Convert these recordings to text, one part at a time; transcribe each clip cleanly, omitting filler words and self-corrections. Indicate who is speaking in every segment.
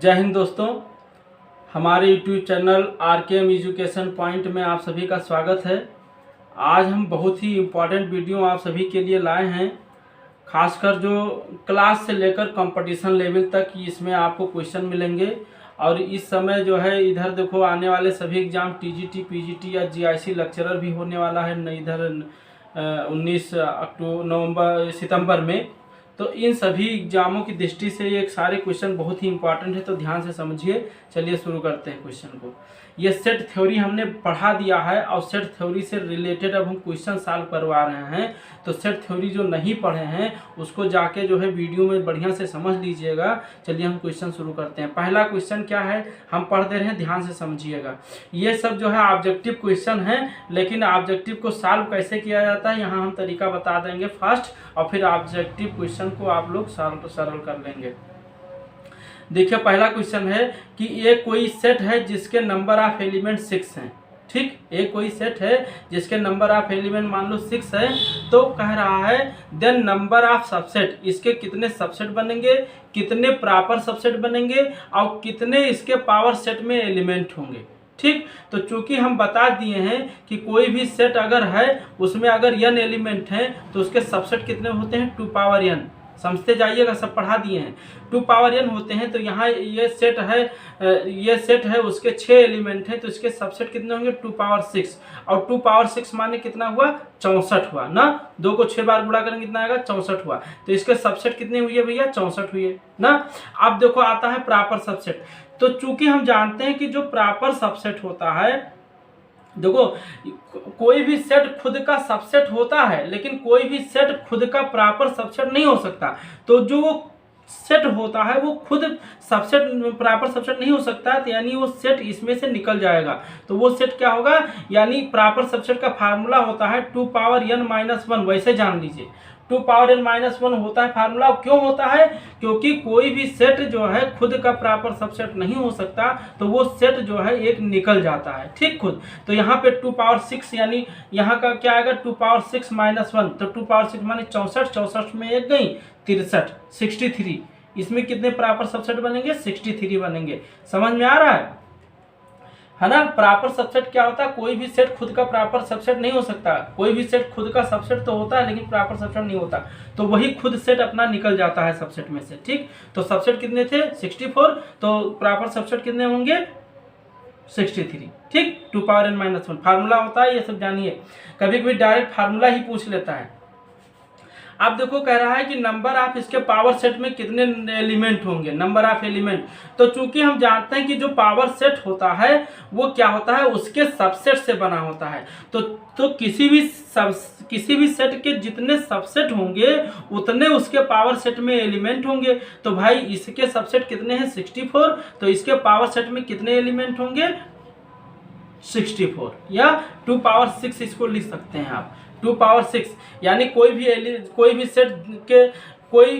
Speaker 1: जय हिंद दोस्तों, हमारे YouTube channel RKM education point में आप सभी का स्वागत है। आज हम बहुत ही इम्पोर्टेंट वीडियो आप सभी के लिए लाए हैं। खासकर जो क्लास से लेकर कंपटीशन लेवल तक इसमें आपको क्वेश्चन मिलेंगे। और इस समय जो है इधर देखो आने वाले सभी एग्जाम TGT, PGT या GIC लेक्चरर भी होने वाला है न इधर 19 सितंबर में। तो इन सभी एग्जामों की दृष्टि से ये सारे क्वेश्चन बहुत ही इंपॉर्टेंट है, तो ध्यान से समझिए। चलिए शुरू करते हैं क्वेश्चन को। ये सेट थ्योरी हमने पढ़ा दिया है और सेट थ्योरी से रिलेटेड अब हम क्वेश्चन सॉल्व करवा रहे हैं। तो सेट थ्योरी जो नहीं पढ़े हैं उसको जाके जो है वीडियो में बढ़िया से समझ लीजिएगा। चलिए हम क्वेश्चन शुरू करते हैं। पहला क्वेश्चन क्या है हम पढ़ दे रहे हैं, ध्यान से समझिएगा। ये सब जो है ऑब्जेक्टिव क्वेश्चन है, लेकिन ऑब्जेक्टिव को सॉल्व कैसे किया जाता है यहाँ हम तरीका बता देंगे फर्स्ट, और फिर ऑब्जेक्टिव क्वेश्चन को आप लोग सरल कर लेंगे। देखिए पहला क्वेश्चन है कि एक कोई सेट है जिसके नंबर ऑफ एलिमेंट 6 हैं। ठीक, एक कोई सेट है जिसके नंबर ऑफ एलिमेंट मान लो 6 है। तो कह रहा है देन नंबर ऑफ सबसेट, इसके कितने सबसेट बनेंगे, कितने प्रॉपर सबसेट बनेंगे और कितने इसके पावर सेट में एलिमेंट होंगे। ठीक, तो चूंकि हम बता दिए हैं कि कोई भी सेट अगर है उसमें अगर n एलिमेंट है तो उसके सबसेट कितने होते हैं 2 पावर n। समझते जाइएगा, सब पढ़ा दिए हैं। 2 पावर n होते हैं। तो यहाँ ये सेट है उसके 6 एलिमेंट हैं, तो इसके सबसेट कितने होंगे 2 पावर 6। और 2 पावर 6 माने कितना हुआ 64 हुआ ना। 2 को 6 बार गुणा करेंगे कितना आएगा 64 हुआ। तो इसके सबसेट कितने हुए भैया 64 हुए ना। अब देखो आता है प्रॉपर सबसेट। तो चूंकि हम जानते हैं कि जो प्रॉपर सबसेट होता है, देखो कोई भी सेट खुद का सबसेट होता है, लेकिन कोई भी सेट खुद का प्रॉपर सबसेट नहीं हो सकता। तो जो सेट होता है वो खुद सबसेट प्रॉपर सबसेट नहीं हो सकता, तो यानी वो सेट इसमें से निकल जाएगा। तो वो सेट क्या होगा, यानी प्रॉपर सबसेट का फार्मूला होता है 2 पावर n माइनस 1। वैसे जान लीजिए 2 पावर n माइनस 1 होता है फार्मूला। क्यों होता है, क्योंकि कोई भी सेट जो है खुद का प्रॉपर सबसेट नहीं हो सकता, तो वो सेट जो है एक निकल जाता है। ठीक, खुद। तो यहाँ पे 2 पावर 6 यानी यहाँ का क्या आएगा 2 पावर 6 माइनस 1। तो 2 पावर 6 माने 64, 64 में एक गई 63, 63। इसमें कितने प्रॉपर सबसेट बनेंगे 63 बनेंगे। समझ में आ रहा है ना। प्रॉपर सबसेट क्या होता है, कोई भी सेट खुद का प्रॉपर सबसेट नहीं हो सकता। कोई भी सेट खुद का सबसेट तो होता है लेकिन प्रॉपर सबसेट नहीं होता, तो वही खुद सेट अपना निकल जाता है सबसेट में से। ठीक, तो सबसेट कितने थे 64, तो प्रॉपर सबसेट कितने होंगे 63। ठीक, 2 पावर n माइनस 1 फार्मूला होता है, ये सब जानिए। कभी कभी डायरेक्ट फार्मूला ही पूछ लेता है। अब देखो कह रहा है कि नंबर ऑफ इसके पावर सेट में कितने एलिमेंट होंगे, नंबर ऑफ एलिमेंट। तो चूंकि हम जानते हैं कि जो पावर सेट होता है वो क्या होता है उसके सबसेट से बना होता है। तो किसी भी सेट के जितने सबसेट होंगे उतने उसके पावर सेट में एलिमेंट होंगे। तो भाई इसके सबसेट कितने हैं 64, तो इसके पावर सेट में कितने एलिमेंट होंगे 64, या 2 पावर 6 इसको लिख सकते हैं आप 2 पावर 6। यानी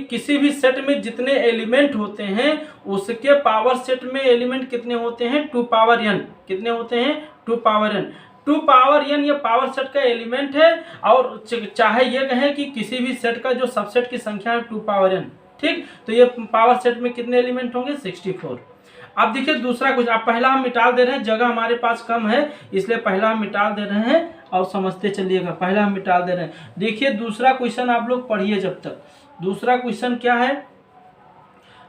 Speaker 1: किसी भी सेट में जितने एलिमेंट होते हैं उसके पावर सेट में एलिमेंट कितने होते हैं 2 पावर n। कितने होते हैं 2 पावर n। 2 पावर n ये पावर सेट का एलिमेंट है, और चाहे ये कहें कि किसी भी सेट का जो सबसेट की संख्या है 2 पावर n। ठीक, तो ये पावर सेट में कितने एलिमेंट होंगे 64। अब देखिए दूसरा कुछ, अब पहला हम मिटा दे रहे हैं, जगह हमारे पास कम है इसलिए पहला हम मिटा दे रहे हैं और समझते चलिएगा। पहला हम मिटा दे रहे हैं। देखिए दूसरा क्वेश्चन आप लोग पढ़िए जब तक। दूसरा क्वेश्चन क्या है,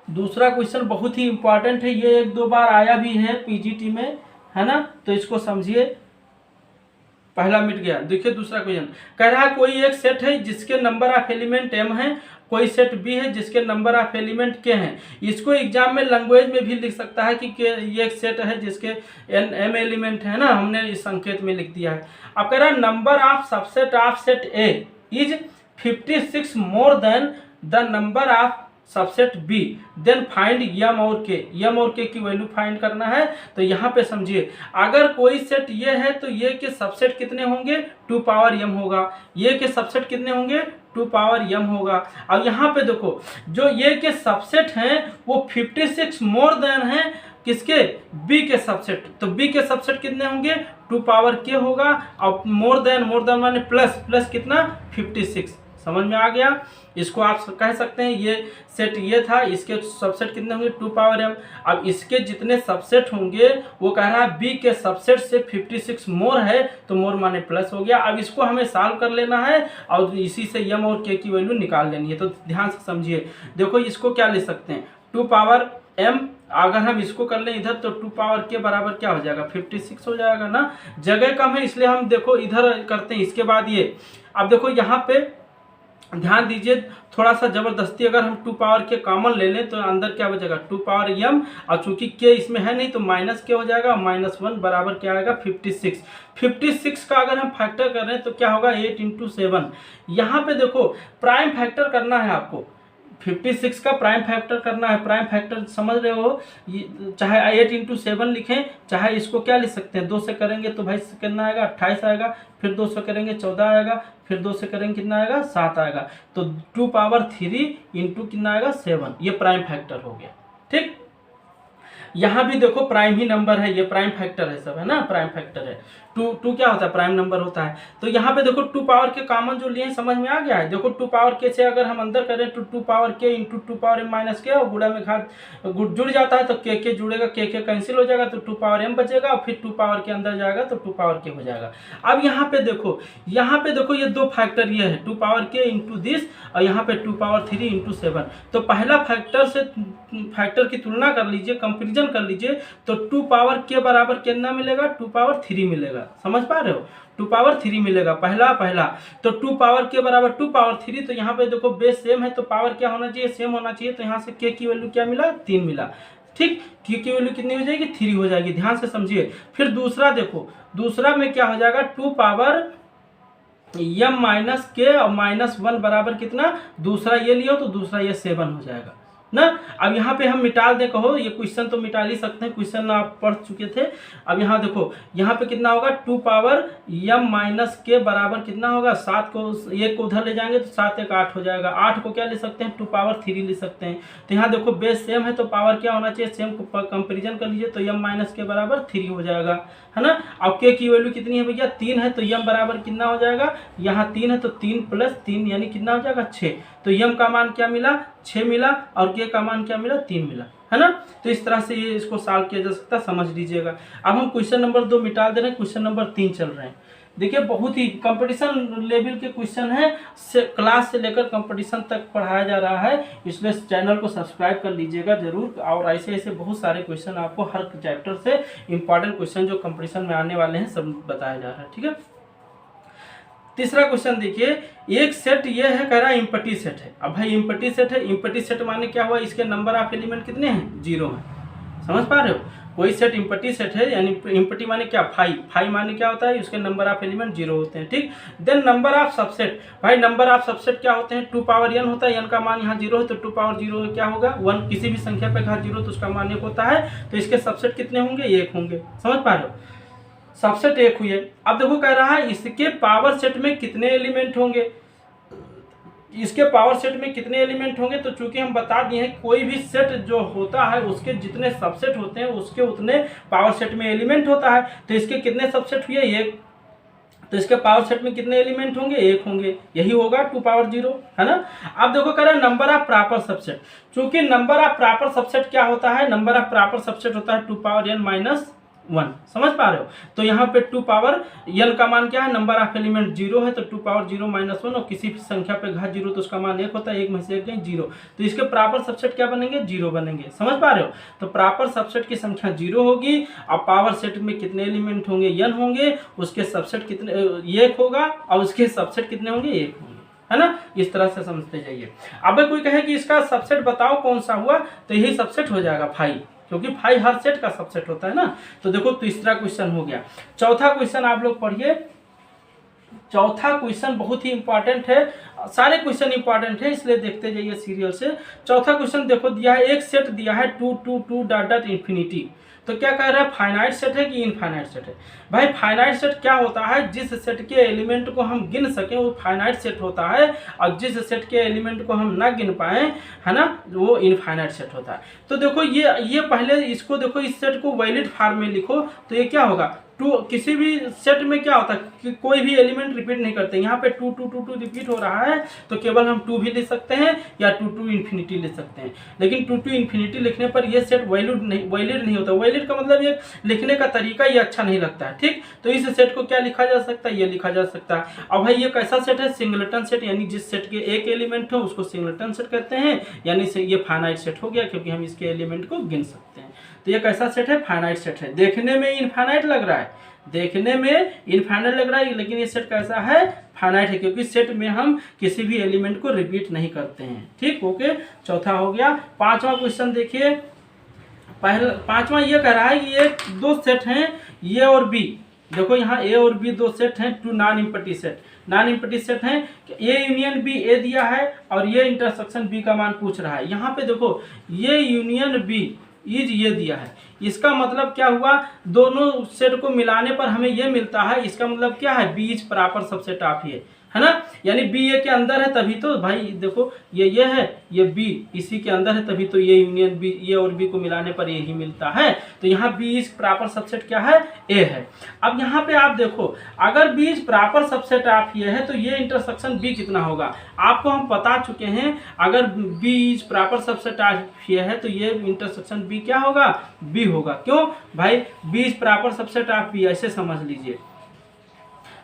Speaker 1: दूसरा क्वेश्चन बहुत ही इंपॉर्टेंट है, ये 1-2 बार आया भी है PGT में, है ना। तो इसको समझिए। पहला मिट गया। देखिए दूसरा क्वेश्चन कह रहा है कोई एक सेट है जिसके नंबर ऑफ एलिमेंट m है, कोई सेट B है जिसके नंबर ऑफ एलिमेंट k हैं। इसको एग्जाम में लैंग्वेज में भी लिख सकता है कि ये एक सेट है जिसके m एलिमेंट है ना, हमने इस संकेत में लिख दिया है। अब कह रहा है number of subset of set A is 56 more than the number of subset B, then find m और k की वैल्यू फाइंड करना है। तो यहाँ पे समझिए अगर कोई सेट ये है तो ये के सबसेट कितने होंगे 2 पावर m होगा, ये के सबसेट कितने होंगे 2 पावर m होगा। अब यहाँ पे देखो जो ये के सबसेट हैं वो 56 मोर देन है किसके B के सबसेट। तो B के सबसेट कितने होंगे 2 पावर k होगा, और मोर देन माने प्लस कितना 56। समझ में आ गया। इसको आप कह सकते हैं ये सेट ये था, इसके सबसेट कितने होंगे 2 पावर m। अब इसके जितने सबसेट होंगे वो कह रहा है b के सबसेट से 56 मोर है, तो मोर माने प्लस हो गया। अब इसको हमें सॉल्व कर लेना है और इसी से m और k की वैल्यू निकाल लेनी है। तो ध्यान से समझिए, देखो इसको क्या ले सकते हैं 2 पावर m, अगर हम इसको कर लें इधर तो 2 पावर के बराबर क्या हो जाएगा 56 हो जाएगा ना। जगह कम है इसलिए हम देखो इधर करते हैं। इसके बाद ये अब देखो यहाँ पे ध्यान दीजिए थोड़ा सा जबरदस्ती, अगर हम 2 पावर के कॉमन ले लें तो अंदर क्या बचेगा 2 पावर m, और चूंकि k इसमें है नहीं तो माइनस के हो जाएगा, -1 बराबर क्या आएगा 56। 56 का अगर हम फैक्टर कर रहे हैं तो क्या होगा 8 × 7। यहाँ पे देखो प्राइम फैक्टर करना है आपको, 56 का प्राइम फैक्टर करना है। प्राइम फैक्टर समझ रहे हो, चाहे 8 × 7 लिखें, चाहे इसको क्या लिख सकते हैं 2 से करेंगे तो भाई कितना आएगा 28 आएगा, फिर 2 से करेंगे 14 आएगा, फिर 2 से करेंगे कितना आएगा 7 आएगा। तो 2 पावर 3 × कितना आएगा 7, ये प्राइम फैक्टर हो गया। ठीक, यहाँ भी देखो प्राइम ही नंबर है, ये प्राइम फैक्टर है सब, है ना, प्राइम फैक्टर है। 2 क्या होता है प्राइम नंबर होता है। तो यहाँ पे देखो 2 पावर के कॉमन जो लिए हैं समझ में आ गया है। देखो 2 पावर के से अगर हम अंदर करें तो 2 पावर के × 2 पावर m माइनस के, और गुणा में घात जुड़ जाता है तो के जुड़ेगा, के कैंसिल हो जाएगा तो 2 पावर m बचेगा, और फिर 2 पावर के अंदर जाएगा तो 2 पावर के हो जाएगा। अब यहाँ पे देखो ये 2 फैक्टर ये है 2 पावर के × दिस, और यहाँ पे 2 पावर 3 × 7। तो पहला फैक्टर से फैक्टर की तुलना कर लीजिए, कंपेरिजन कर लीजिए, तो 2 पावर के बराबर कितना मिलेगा 2 पावर 3 मिलेगा। समझ पा रहे हो, 2 पावर 3 मिलेगा पहला। तो 2 पावर के बराबर 2 पावर 3, तो यहाँ पे देखो बेस सेम है तो पावर क्या होना चाहिए सेम होना चाहिए, तो यहाँ से के की वैल्यू क्या मिला 3 मिला। ठीक, के की वैल्यू कितनी हो जाएगी 3 हो जाएगी। ध्यान से समझिए। फिर दूसरा देखो, दूसरा में क्या हो जाएगा 2 पावर m माइनस के और -1 बराबर कितना, दूसरा ये लियो तो दूसरा ये 7 हो जाएगा ना। अब यहाँ पे हम मिटा दे, कहो ये क्वेश्चन तो मिटा ही सकते हैं, क्वेश्चन आप पढ़ चुके थे। अब यहाँ देखो यहाँ पे कितना होगा 2 पावर m माइनस के बराबर कितना होगा 7 को 1 को उधर ले जाएंगे तो 7 1 8 हो जाएगा। 8 को क्या ले सकते हैं 2 पावर 3 ले सकते हैं। तो यहाँ देखो बेस सेम है तो पावर क्या होना चाहिए सेम, को कंपेरिजन कर लीजिए तो m माइनस के बराबर 3 हो जाएगा, है ना। अब के की वैल्यू कितनी है भैया 3 है, तो m बराबर कितना हो जाएगा, यहाँ 3 है तो 3 + 3 यानी कितना हो जाएगा 6। तो m का मान क्या मिला 6 मिला, और k का मान क्या मिला 3 मिला, है ना। तो इस तरह से ये इसको सॉल्व किया जा सकता है, समझ लीजिएगा। अब हम क्वेश्चन नंबर 2 मिटा दे रहे हैं, क्वेश्चन नंबर 3 चल रहे हैं। देखिए बहुत ही कंपटीशन लेवल के क्वेश्चन है, क्लास से लेकर कंपटीशन तक पढ़ाया जा रहा है, इसलिए चैनल को सब्सक्राइब कर लीजिएगा जरूर। और ऐसे बहुत सारे क्वेश्चन आपको हर चैप्टर से इंपॉर्टेंट क्वेश्चन जो कंपटीशन में आने वाले हैं सब बताया जा रहा है। ठीक है, तीसरा क्वेश्चन देखिए, एक सेट ये है कह रहा है इम्पटी सेट है। अब भाई इम्पटी सेट है, इम्पटी सेट माने क्या हुआ, इसके नंबर ऑफ एलिमेंट कितने हैं 0 है। समझ पा रहे हो, कोई सेट इम्पटी सेट है, यानी इम्पटी माने क्या 5 माने क्या होता है उसके नंबर ऑफ एलिमेंट 0 होते हैं। ठीक, देन नंबर ऑफ सबसेट, भाई नंबर ऑफ सबसेट क्या होते हैं 2 पावर n होता है, n का मान यहाँ 0 है तो 2 पावर 0 क्या होगा 1, किसी भी संख्या पे घात 0 तो उसका मान 1 होता है, तो इसके सबसेट कितने होंगे 1 होंगे। समझ पा रहे हो, सबसेट 1 हुए। अब देखो कह रहा है इसके पावर सेट में कितने एलिमेंट होंगे, इसके पावर सेट में कितने एलिमेंट होंगे। तो चूंकि हम बता दिए हैं कोई भी सेट जो होता है उसके जितने सबसेट होते हैं उसके उतने पावर सेट में एलिमेंट होता है। तो इसके कितने सबसेट हुए 1, तो इसके पावर सेट में कितने एलिमेंट होंगे 1 होंगे, यही होगा 2 पावर 0, है ना। अब देखो कह रहा है नंबर ऑफ प्रॉपर सबसेट, चूंकि नंबर ऑफ प्रॉपर सबसेट क्या होता है, नंबर ऑफ प्रॉपर सबसेट होता है 2 पावर n माइनस 1। समझ पा रहे हो, तो यहाँ पे 2 पावर n का मान क्या है, नंबर ऑफ एलिमेंट 0 है तो 2 पावर 0 माइनस 1, और किसी भी संख्या पे घात 0 तो उसका मान 1 होता है, 1 में से 1 गए 0, तो इसके प्रॉपर सबसेट क्या बनेंगे 0 बनेंगे। समझ पा रहे हो, तो प्रॉपर सबसेट की संख्या 0 होगी। अब पावर सेट में कितने एलिमेंट होंगे n होंगे, उसके सबसेट कितने 1 होगा, और उसके सबसेट कितने होंगे 1 होंगे, है ना। इस तरह से समझते जाइए। अब कोई कहे कि इसका सबसेट बताओ कौन सा हुआ, तो यही सबसेट हो जाएगा 5, क्योंकि 5 हर सेट का सबसेट होता है ना। तो देखो तीसरा क्वेश्चन हो गया। चौथा क्वेश्चन आप लोग पढ़िए। चौथा क्वेश्चन बहुत ही इंपॉर्टेंट है, सारे क्वेश्चन इंपॉर्टेंट है इसलिए देखते जाइए सीरियल से। चौथा क्वेश्चन देखो दिया है, एक सेट दिया है 2 2 2 डॉट डॉट इन्फिनिटी। तो क्या कह रहा है फाइनाइट सेट है कि इनफाइनाइट सेट है। भाई फाइनाइट सेट क्या होता है, जिस सेट के एलिमेंट को हम गिन सकें वो फाइनाइट सेट होता है, और जिस सेट के एलिमेंट को हम ना गिन पाए, है ना, वो इनफाइनाइट सेट होता है। तो देखो ये पहले इसको देखो, इस सेट को वैलिड फॉर्म में लिखो तो ये क्या होगा 2, किसी भी सेट में क्या होता है कि कोई भी एलिमेंट रिपीट नहीं करते। यहाँ पे 2 2 2 2 रिपीट हो रहा है तो केवल हम 2 भी ले सकते हैं या 2 टू इन्फिनिटी ले सकते हैं। लेकिन 2 टू इन्फिनिटी लिखने पर ये सेट वैलिड नहीं होता। वैलिड का मतलब ये लिखने का तरीका ये अच्छा नहीं लगता है, ठीक। तो इस सेट को क्या लिखा जा सकता है, ये लिखा जा सकता है। अब भाई ये कैसा सेट है, सिंगलेटन सेट, यानी जिस सेट के एक एलिमेंट हो उसको सिंगलेटन सेट कहते हैं, यानी से ये फाइनाइट सेट हो गया क्योंकि हम इसके एलिमेंट को गिन सकते हैं। तो ये कैसा सेट है, फाइनाइट सेट है। देखने में इनफाइनाइट लग रहा है, देखने में इनफाइनाइट लग रहा है, लेकिन ये सेट कैसा है, फाइनाइट है, क्योंकि सेट में हम किसी भी एलिमेंट को रिपीट नहीं करते हैं, ठीक। ओके, चौथा हो गया। पांचवा क्वेश्चन देखिए, पहला पांचवा ये कह रहा है कि ये दो सेट हैं ए और बी। देखो यहाँ ए और बी दो सेट हैं, two non empty set. Non empty set हैं, ए यूनियन बी ए दिया है और ये इंटरसेक्शन बी का मान पूछ रहा है। यहाँ पे देखो ये यूनियन बी इज ये दिया है, इसका मतलब क्या हुआ, दोनों सेट को मिलाने पर हमें ये मिलता है। इसका मतलब क्या है, B is proper subset of A, है ना, यानी बी ए के अंदर है तभी तो भाई देखो ये है, ये बी इसी के अंदर है तभी तो ये यूनियन बी, ए और बी को मिलाने पर यही मिलता है। तो यहाँ बी इज प्रॉपर सबसेट क्या है, ए है। अब यहाँ पे आप देखो, अगर B is proper subset of A है तो ये इंटरसेक्शन बी कितना होगा, आपको हम बता चुके हैं। अगर B is proper subset of A है तो ये इंटरसेक्शन बी क्या होगा, बी होगा। क्यों भाई, B is proper subset of B, ऐसे समझ लीजिए।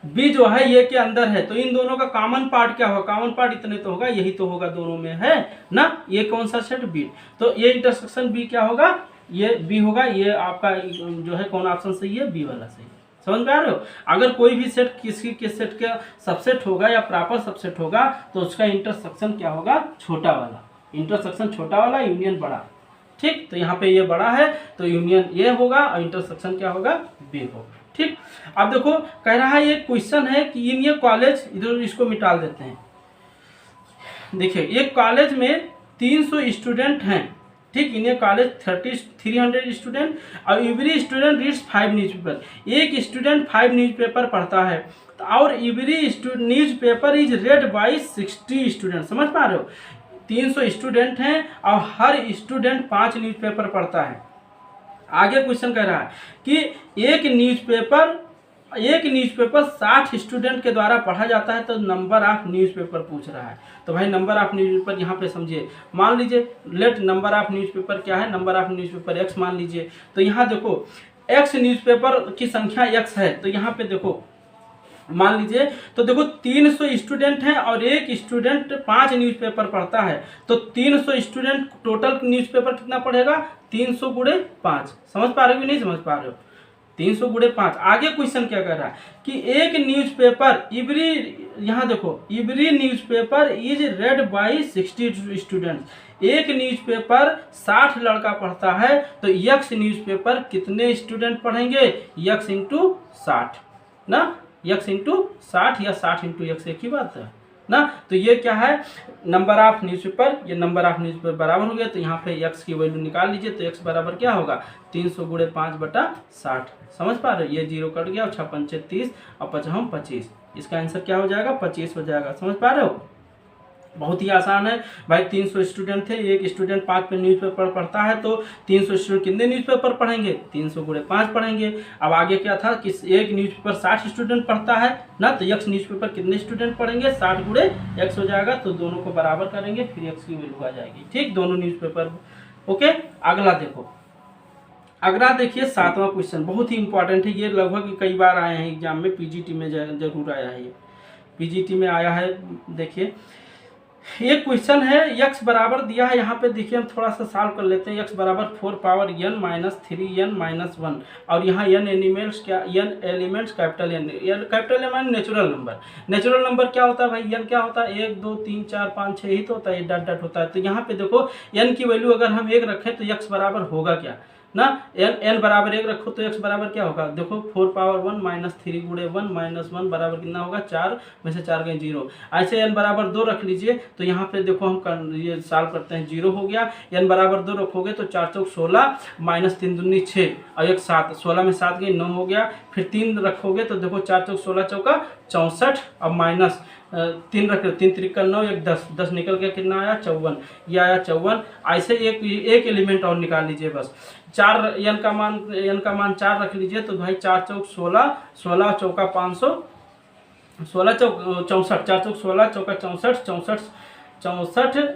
Speaker 1: बी जो है ये के अंदर है तो इन दोनों का कॉमन पार्ट क्या होगा, कॉमन पार्ट इतने तो होगा, यही तो होगा दोनों में, है ना। ये कौन सा सेट, बी। तो ये इंटरसेक्शन बी क्या होगा, ये बी होगा। ये आपका जो है कौन ऑप्शन सही है, बी वाला सही है। समझ में आ रहे हो। अगर कोई भी सेट किसी के सेट का सबसेट होगा या प्रॉपर सबसेट होगा तो उसका इंटरसेक्शन क्या होगा, छोटा वाला। इंटरसेक्शन छोटा वाला, यूनियन बड़ा, ठीक। तो यहाँ पे ये बड़ा है तो यूनियन ये होगा और इंटरसेक्शन क्या होगा, बी होगा, ठीक। अब देखो कह रहा है, ये क्वेश्चन है कि इन ये कॉलेज, इधर इसको मिटा देते हैं। देखिए एक कॉलेज में 300 स्टूडेंट हैं, ठीक। इन ये कॉलेज 300 स्टूडेंट और एवरी स्टूडेंट रीड्स 5 न्यूज़पेपर। एक स्टूडेंट 5 न्यूज़पेपर पढ़ता है और every newspaper is red by 60 student. समझ पा रहे हो, 300 स्टूडेंट हैं और हर स्टूडेंट 5 न्यूज़पेपर पढ़ता है। आगे क्वेश्चन कह रहा है कि एक न्यूज़पेपर 60 स्टूडेंट के द्वारा पढ़ा जाता है तो नंबर ऑफ न्यूज़पेपर पूछ रहा है। तो भाई नंबर ऑफ न्यूज़पेपर यहाँ पे समझिए, मान लीजिए लेट नंबर ऑफ न्यूज़पेपर क्या है, नंबर ऑफ न्यूज़पेपर एक्स मान लीजिए। तो यहाँ देखो एक्स न्यूज़पेपर की संख्या एक्स है, तो यहाँ पे देखो मान लीजिए, तो देखो 300 स्टूडेंट हैं और एक स्टूडेंट 5 न्यूज़पेपर पढ़ता है, तो 300 स्टूडेंट टोटल न्यूज़पेपर कितना पढ़ेगा, 300 गुणे 5। समझ पा रहे हो कि नहीं समझ पा रहे हो, 300 गुणे 5। आगे क्वेश्चन क्या कर रहा है कि एक न्यूज़पेपर एवरी, यहाँ देखो every newspaper is red by 60 students. एक न्यूज़पेपर 60 लड़का पढ़ता है तो यक्स न्यूज़पेपर कितने स्टूडेंट पढ़ेंगे, यक्स इंटू 60 ना, यक्स इंटू 60 या 60 इंटू यक्स एक ही बात है ना। तो ये क्या है, नंबर ऑफ न्यूज़पेपर, ये नंबर ऑफ न्यूज़पेपर बराबर हो गया। तो यहाँ पे यक्स की वैल्यू निकाल लीजिए, तो यक्स बराबर क्या होगा, 300 गुणे 5 बटा 60। समझ पा रहे हो, ये 0 कट गया और 6 पंचे 30 और 5 25। इसका आंसर क्या हो जाएगा, 25 हो जाएगा। समझ पा रहे हो, बहुत ही आसान है भाई। 300 स्टूडेंट थे, एक स्टूडेंट 5 पे न्यूज़पेपर पढ़ता है तो 300 स्टूडेंट कितने न्यूज़पेपर पढ़ेंगे, 300 गुणे 5 पढ़ेंगे। अब आगे क्या था कि एक न्यूज़पेपर 60 स्टूडेंट पढ़ता है ना, तो एक्स न्यूज़पेपर कितने स्टूडेंट पढ़ेंगे, 60 गुणे एक्स हो जाएगा। तो दोनों को बराबर करेंगे फिर एक्स की वैल्यू आ जाएगी, ठीक, दोनों न्यूज़पेपर। ओके, अगला देखो, अगला देखिए 7वां क्वेश्चन, बहुत ही इंपॉर्टेंट है। ये लगभग कई बार आए हैं एग्जाम में, पीजीटी में जरूर आया है, ये पीजीटी में आया है। देखिए एक क्वेश्चन है, x बराबर दिया है, यहाँ पे देखिए हम थोड़ा सा सॉल्व कर लेते हैं। x बराबर 4 power n minus 3n minus 1 और यहाँ n एलिमेंट्स क्या, n elements capital N, capital N माने नेचुरल नंबर। नेचुरल नंबर क्या होता है भाई, n क्या होता है, 1 2 3 4 5 6 ही तो होता है, ये डॉट डॉट होता है। तो यहाँ पे देखो n की वैल्यू अगर हम 1 रखें तो x बराबर होगा क्या ना, n बराबर 1 रखो तो x बराबर क्या होगा, देखो 4 पावर 1 माइनस 3 गुणे 1 माइनस 1 बराबर कितना होगा, 4 में से 4 गए 0। ऐसे n बराबर 2 रख लीजिए तो यहाँ पे देखो हम ये सॉल्व करते हैं, 0 हो गया। n बराबर 2 रखोगे तो 4 चौक 16 माइनस 3 दूनी 6 और 1 7, 16 में 7 गई 9 हो गया। फिर 3 रखोगे तो देखो 4 चौक 16 चौका 64 और माइनस 3 रख लो, 3 त्रिका 9 1 10, 10 निकल गया, कितना आया 54, ये आया 54। ऐसे एक एलिमेंट और निकाल लीजिए बस, 4 n का मान 4 रख लीजिए तो भाई 4 चौक 16, 16 चौका 16 64, 4 चौक 16, चौका 64, 64 64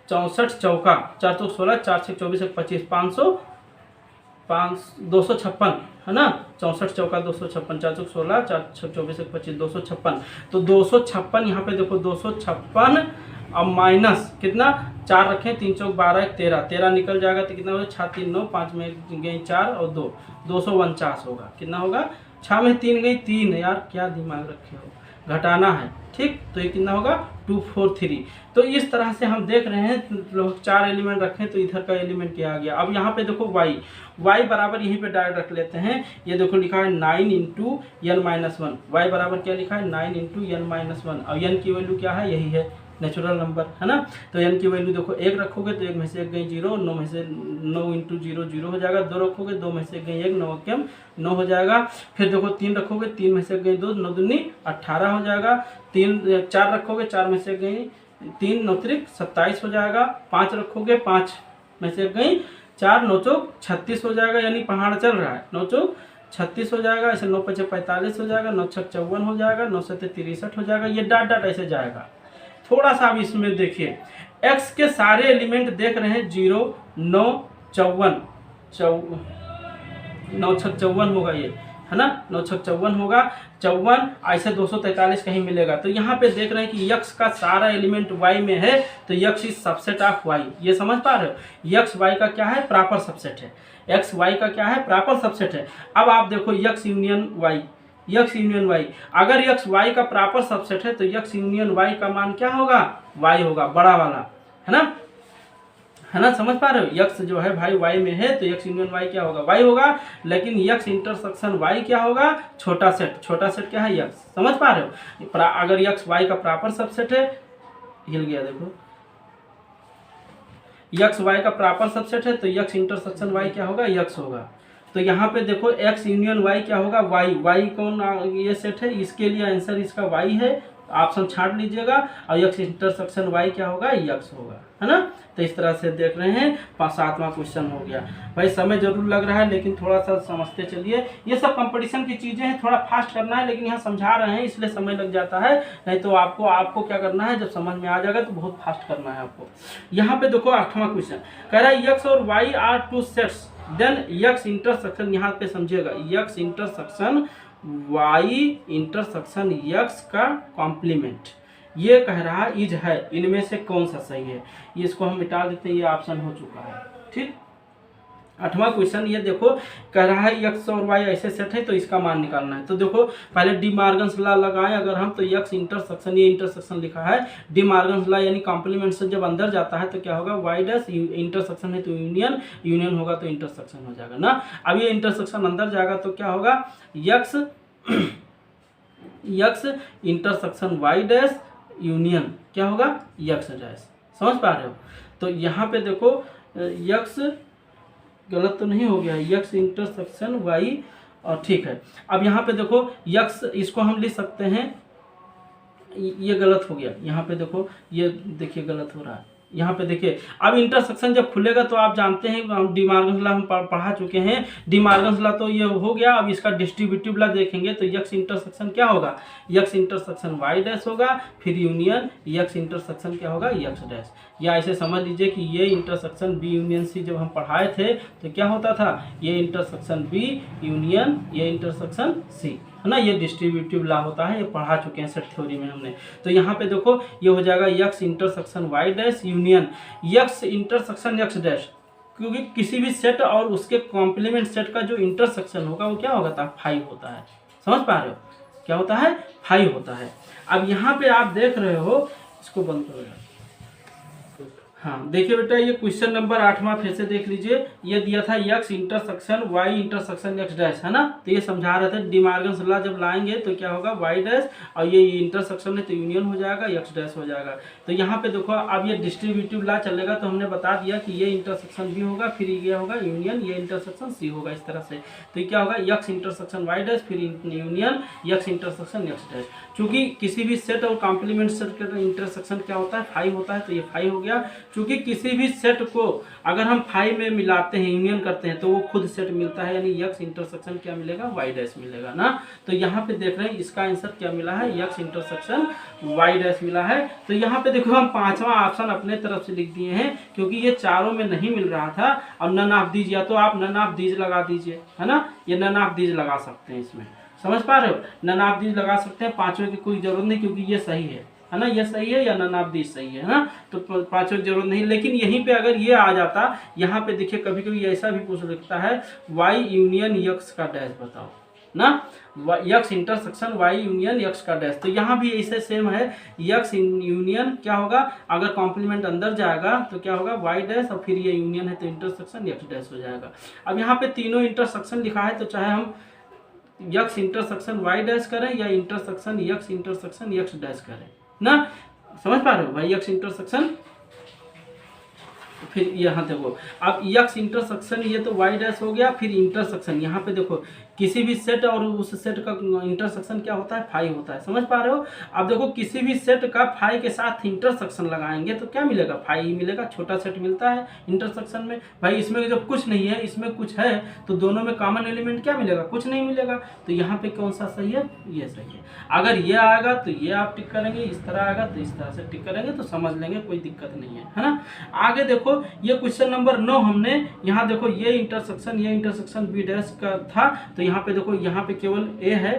Speaker 1: 64 चौका 4 चौक 16, 4 छः 24, 25, 256 है ना। 64 चौका 256, 4 चौक 16, 4 छः 24, 25, 256। तो 256 यहाँ पे देखो 256 अब माइनस कितना 4 रखें, 3 चौक 12, 13, 13 निकल जाएगा तो कितना होगा 6 3 9, 5 में गई 4 और 2, 249 होगा। कितना होगा 6 में 3 गई 3, यार क्या दिमाग रखे हो, घटाना है ठीक। तो ये कितना होगा 243। तो इस तरह से हम देख रहे हैं लोग 4 एलिमेंट रखें तो इधर का एलिमेंट क्या आ गया। अब यहाँ पे देखो y बराबर यहीं पे डायरेक्ट रख लेते हैं। ये देखो लिखा है 9 इंटू n-1, y बराबर क्या लिखा है 9 इंटू n-1 और n की वैल्यू क्या है, यही है नेचुरल नंबर है ना। तो n की वैल्यू देखो 1 रखोगे तो 1 में से 1 गई 0, 9 में से 9 इंटू 0 0 हो जाएगा। 2 रखोगे 2 में से 1 गई 1, 9 कम 9 हो जाएगा। फिर देखो 3 रखोगे 3 में से 1 गई 2, 9 दूनी 18 हो जाएगा। 4 रखोगे 4 में से 1 गई 3, 9 त्रिक 27 हो जाएगा। 5 रखोगे 5 में से 1 गई 4, 9 चौक 36 हो जाएगा, यानी पहाड़ चल रहा है। 9 चौक 36 हो जाएगा, ऐसे 9 5 45 हो जाएगा, 9 6 54 हो जाएगा, 9 7 63 हो जाएगा। ये डाट डाट ऐसे जाएगा। थोड़ा सा अब इसमें देखिए x के सारे एलिमेंट देख रहे हैं 0 9 54 9 6 54 होगा ये है ना, 9 6 54 होगा 54, ऐसे 243 कहीं मिलेगा। तो यहाँ पे देख रहे हैं कि x का सारा एलिमेंट y में है तो x is subset of y। ये समझ पा रहे हो, x y का क्या है प्रॉपर सबसेट है, x y का क्या है प्रॉपर सबसेट है। अब आप देखो x union y, x union y, अगर x y का प्रॉपर सबसेट है तो x यूनियन y का मान क्या होगा y होगा, बड़ा वाला है ना, समझ पा रहे हो। x जो है भाई y में है तो x यूनियन y क्या होगा y होगा, लेकिन x इंटरसेक्शन y क्या होगा छोटा सेट क्या है x, समझ पा रहे हो। अगर x y का प्रॉपर सबसेट है, हिल गया देखो, x y का प्रॉपर सबसेट है तो x इंटरसेक्शन y क्या होगा x होगा। तो यहाँ पे देखो x यूनियन y क्या होगा y कौन ये सेट है, इसके लिए आंसर इसका y है, ऑप्शन छांट लीजिएगा। और x इंटरसेक्शन y क्या होगा x होगा, है ना। तो इस तरह से देख रहे हैं 7वां क्वेश्चन हो गया। भाई समय जरूर लग रहा है लेकिन थोड़ा सा समझते चलिए, ये सब कंपटीशन की चीज़ें हैं, थोड़ा फास्ट करना है, लेकिन यहाँ समझा रहे हैं इसलिए समय लग जाता है, नहीं तो आपको क्या करना है जब समझ में आ जाएगा तो बहुत फास्ट करना है आपको। यहाँ पे देखो 8वां क्वेश्चन कह रहा है x और y are two sets then x intersection, यहाँ पे समझिएगा x intersection y intersection x का कॉम्प्लीमेंट, ये कह रहा इज है, इनमें से कौन सा सही है। ये इसको हम मिटा देते हैं, ये ऑप्शन हो चुका है ठीक। 8वां क्वेश्चन ये देखो कह रहा है x और y ऐसे सेट है तो इसका मान निकालना है। तो देखो पहले डी मार्गन्स लॉ लगाएं अगर हम, तो x इंटरसेक्शन, ये इंटरसेक्शन लिखा है डी मार्गन्स लॉ, यानी कॉम्प्लीमेंट से जब अंदर जाता है तो क्या होगा y डैश, इंटरसेक्शन है तो यूनियन होगा तो इंटरसेक्शन हो जाएगा ना। अब ये इंटरसेक्शन अंदर जाएगा तो क्या होगा x intersection y dash union क्या होगा x डैश, समझ पा रहे हो। तो यहाँ पे देखो x गलत तो नहीं हो गया, x इंटरसेक्शन y और ठीक है। अब यहाँ पे देखो x, इसको हम लिख सकते हैं, ये गलत हो गया, यहाँ पे देखो ये देखिए गलत हो रहा है। यहाँ पे देखिए अब इंटरसेक्शन जब खुलेगा तो आप जानते हैं हम डी मार्गन्स लॉ हम पढ़ा चुके हैं, डी मार्गन्स लॉ तो ये हो गया। अब इसका डिस्ट्रीब्यूटिव लॉ देखेंगे तो x इंटरसेक्शन क्या होगा x इंटरसेक्शन y डैश होगा, फिर यूनियन x इंटरसेक्शन क्या होगा x डैश। या ऐसे समझ लीजिए कि ये इंटरसेक्शन b यूनियन c जब हम पढ़ाए थे तो क्या होता था, ये इंटरसेक्शन b यूनियन ये इंटरसेक्शन c, है ना। ये डिस्ट्रीब्यूटिव लॉ होता है, ये पढ़ा चुके हैं सेट थ्योरी में हमने। तो यहाँ पे देखो ये हो जाएगा x intersection y dash union x intersection x dash, क्योंकि किसी भी सेट और उसके कॉम्प्लीमेंट सेट का जो इंटरसेक्शन होगा वो क्या होगा 5 होता है, समझ पा रहे हो, क्या होता है 5 होता है। अब यहाँ पे आप देख रहे हो, इसको बंद करो यार। हाँ देखिए बेटा ये क्वेश्चन नंबर 8वां फिर से देख लीजिए, ये दिया था x intersection y intersection x dash, है ना। तो ये समझा रहे थे डी मार्गन्स लॉ जब लाएंगे तो क्या होगा y डैश, और ये इंटरसेक्शन है तो यूनियन हो जाएगा x डैश हो जाएगा। तो यहाँ पे देखो अब ये डिस्ट्रीब्यूटिव लॉ चलेगा तो हमने बता दिया कि ये इंटरसेक्शन b होगा, फिर ये होगा यूनियन, ये इंटरसेक्शन c होगा, इस तरह से। तो क्या होगा x इंटरसेक्शन y डैश फिर union x intersection x dash. चूंकि किसी भी सेट और कॉम्प्लीमेंट सेट का इंटरसेक्शन क्या होता है 5 होता है तो ये 5 हो गया। चूंकि किसी भी सेट को अगर हम फाइव में मिलाते हैं, यूनियन करते हैं, तो वो खुद सेट मिलता है, यानी यक्स इंटरसेक्शन क्या मिलेगा, वाई डैश मिलेगा ना। तो यहाँ पे देख रहे हैं इसका आंसर क्या मिला है, यक्स इंटरसेक्शन वाई डैश मिला है। तो यहाँ पे देखो हम पांचवा ऑप्शन अपने तरफ से लिख दिए हैं, क्योंकि ये चारों में नहीं मिल रहा था। और नन ऑफ दीज, या तो आप नन ऑफ दीज लगा दीजिए, है ना, ये नन ऑफ दीज लगा सकते हैं, इसमें समझ पा रहे हो, नन ऑफ दीज लगा सकते हैं। पांचवें की कोई जरूरत नहीं, क्योंकि ये सही है ना, ये सही है, या नन ऑफ दीज सही है ना, तो पांचवें की जरूरत नहीं। लेकिन यहीं पे अगर ये आ जाता, यहाँ पे देखिए कभी कभी ऐसा भी पूछ सकता है, वाई यूनियन यक्स का डैश बताओ ना, X intersection Y union X का डैश। तो यहाँ भी ऐसे सेम है, यक्स यूनियन क्या होगा, अगर कॉम्प्लीमेंट अंदर जाएगा तो क्या होगा, वाई डैश, और फिर ये यूनियन है तो इंटरसेक्शन यक्स डैश हो जाएगा। अब यहाँ पे तीनों इंटरसेक्शन लिखा है, तो चाहे हम यक्स इंटरसेक्शन वाई डैश करें या इंटरसेक्शन यक्स डैश करें ना, समझ पा रहे हो भाई, यक्स इंटरसेक्शन। फिर यहाँ देखो, अब यक्स इंटरसेक्शन ये तो वाई डैश हो गया, फिर इंटरसेक्शन यहाँ पे देखो किसी भी सेट और उस सेट का इंटरसेक्शन क्या होता है, फाई होता है, समझ पा रहे हो। अब देखो किसी भी सेट का फाई के साथ इंटरसेक्शन लगाएंगे तो क्या मिलेगा, फाई ही मिलेगा, छोटा सेट मिलता है इंटरसेक्शन में। भाई इसमें जब कुछ नहीं है, इसमें कुछ है, तो दोनों में कॉमन एलिमेंट क्या मिलेगा, कुछ नहीं मिलेगा। तो यहाँ पे कौन सा सही है, ये सही है। अगर ये आएगा तो ये आप टिक करेंगे, इस तरह आएगा तो इस तरह से टिक करेंगे, तो समझ लेंगे, कोई दिक्कत नहीं है ना। आगे देखो ये क्वेश्चन नंबर 9 हमने यहाँ देखो ये इंटरसेक्शन बी डैश का था, तो यहाँ पे देखो यहाँ पे केवल ए है,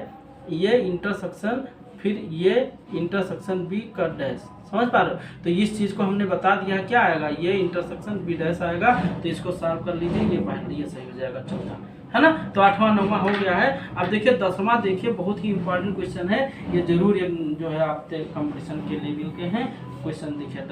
Speaker 1: ये इंटरसेक्शन फिर ये इंटरसेक्शन बी का डैश, समझ पा रहे हो। तो इस चीज को हमने बता दिया है, क्या आएगा, ये इंटरसेक्शन बी डैश आएगा। तो इसको सॉल्व कर लीजिए, ये पॉइंट ये सही हो जाएगा, चौथा है ना। तो 8वां 9वां हो गया है। अब देखिए 10वां, देखिए बहुत ही इंपॉर्टेंट क्वेश्चन है ये, जरूर ये जो है आपके कंपटीशन के लेवल के हैं क्वेश्चन। देखिए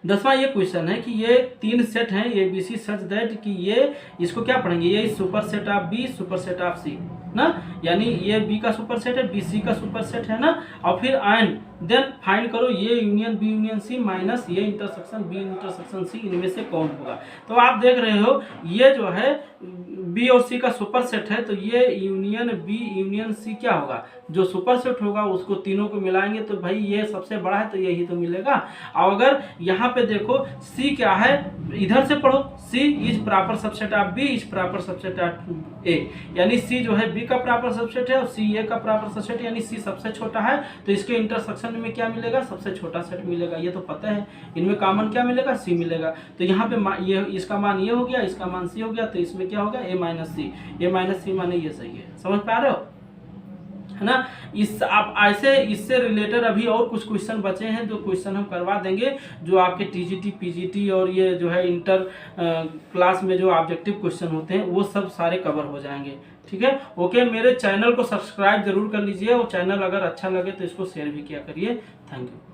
Speaker 1: 10वां ये क्वेश्चन है कि ये 3 सेट हैं A B C such that कि ये इसको क्या पढ़ेंगे, ये superset of B superset of C ना, यानी ये बी का सुपर सेट है, बी सी का सुपर सेट है ना। और फिर एंड देन फाइंड करो A union B union C minus A intersection B intersection C, इनमें से कौन होगा। तो आप देख रहे हो ये जो है बी और सी का सुपर सेट है, तो ये यूनियन बी यूनियन सी क्या होगा, जो सुपर सेट होगा उसको तीनों को मिलाएंगे तो भाई ये सबसे बड़ा है, तो यही तो मिलेगा। और अगर यहाँ पे देखो सी क्या है, इधर से पढ़ो, C is proper subset of B is proper subset of A, यानी सी जो है बी का प्रॉपर सबसेट है और सी ए का प्रॉपर सबसेट है, यानी सी सबसे छोटा है, तो इसके इंटरसेक्शन में क्या मिलेगा, सबसे छोटा सेट मिलेगा। ये तो पता है, इनमें कॉमन क्या मिलेगा, सी मिलेगा। तो यहाँ पे ये इसका मान ये हो गया, इसका मान सी हो गया, तो इसमें क्या होगा, ए माइनस सी माने ये सही है, समझ पा रहे हो है ना। इस आप ऐसे इससे रिलेटेड अभी और कुछ क्वेश्चन बचे हैं, जो क्वेश्चन हम करवा देंगे, जो आपके टीजीटी पीजीटी और ये जो है इंटर क्लास में जो ऑब्जेक्टिव क्वेश्चन होते हैं वो सब सारे कवर हो जाएंगे, ठीक है। ओके, मेरे चैनल को सब्सक्राइब जरूर कर लीजिए, और चैनल अगर अच्छा लगे तो इसको शेयर भी किया करिए। Thank you.